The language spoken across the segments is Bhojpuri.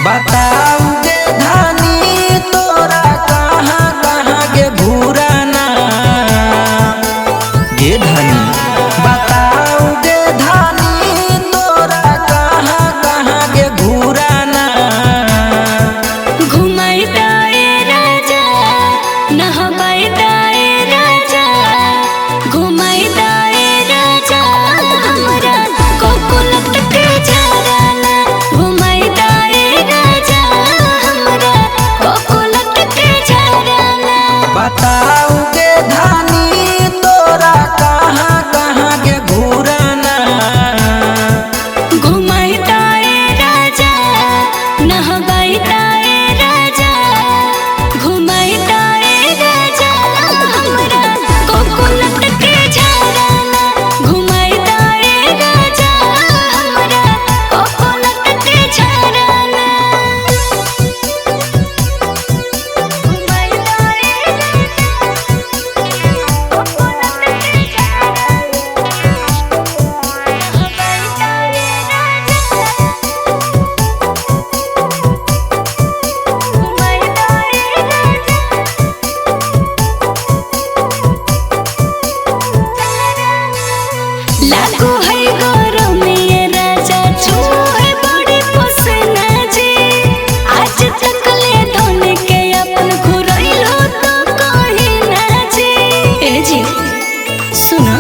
बताऊ गे धानी तोरा कहाँ कहाँ के घूराना गे धानी। बताऊ गे धानी तोरा कहाँ कहाँ के घूराना। घुमाई दाए राजा नहबाई दाए राजा घुमाई दाए राजा हमरा कोकुलत के झराना। घुमाई दाए राजा हमरा कोकुलत के झराना। बताऊ गे धानी तोरा कहाँ कहाँ के घूराना। घुमाई दाए राजा नहबाई दाए राजा घुमाई दाए राजा हमरा कोकुलत के झराना। घुमाई दाए राजा हमरा कोकुलत के झराना। घुमाई दाए कोकुलत के लागू है गरम ये राजा छुए बड़ी पसना जी। आज तक ले धन के अपन घुरैलो तो कहीं ना जी। ए जी सुनो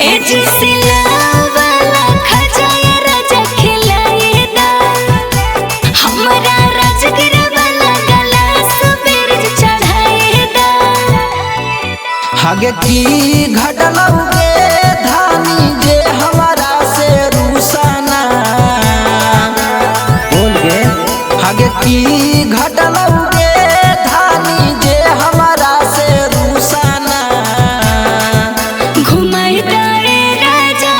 ए जी सिलावाला खजाए राजा खिलाए दा हमरा राजगिर वाला गला सबेर चढ़ाए दा। हगे की घटलऊ गे धानी जे हमारा से रूसाना। बोल गे हगे की घटलऊ गे धानी जे हमारा से रूसाना। घुमाई दाए राजा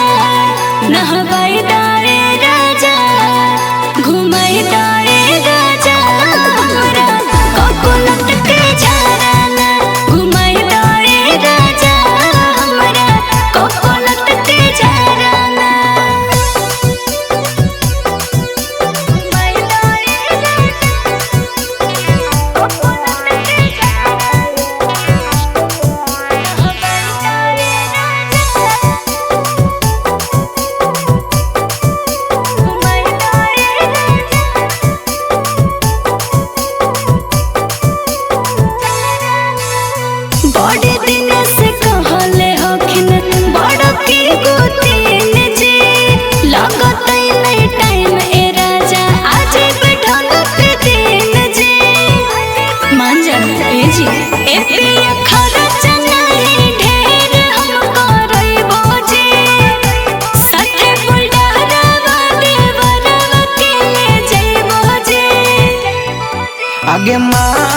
नहबाई दाए राजा घुमाई दाए राजा हमरा कोकुलत के झराना। घुमाई दाए राजा हमरा कोकुलत के झराना। घुमाई दाए कोकुलत के बड़े दिन से कहले हखिन बड़ की गोतीन जी। लगत नहीं टाइम ए राजा आज बैठल के दिन जी। मान जाना ए जी ए पिया खर्च नहीं ढेर हम करइबो जी। सटे बुलडरवा देवरवा के ले जइबो जी। आगे माँ